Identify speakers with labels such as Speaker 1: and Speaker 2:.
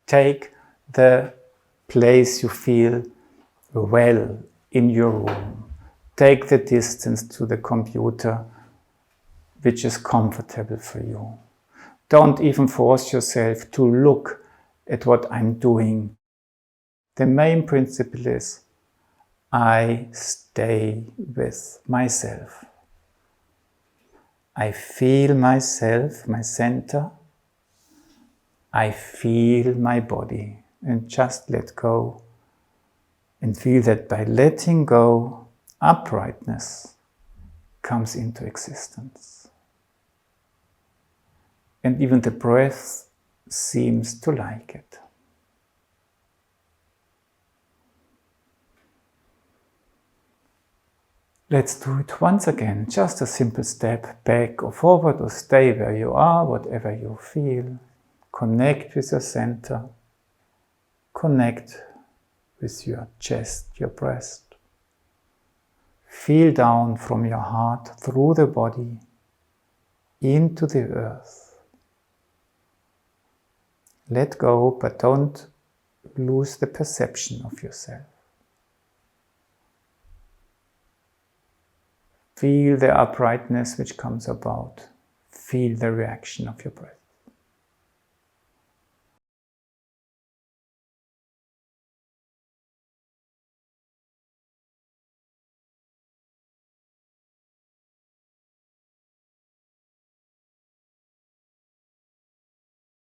Speaker 1: Take the place you feel well in your room. Take the distance to the computer which is comfortable for you. Don't even force yourself to look at what I'm doing. The main principle is I stay with myself. I feel myself, my center. I feel my body, and just let go and feel that by letting go, uprightness comes into existence. And even the breath seems to like it. Let's do it once again, just a simple step back or forward or stay where you are, whatever you feel. Connect with your center. Connect with your chest, your breast. Feel down from your heart through the body into the earth. Let go, but don't lose the perception of yourself. Feel the uprightness which comes about. Feel the reaction of your breath.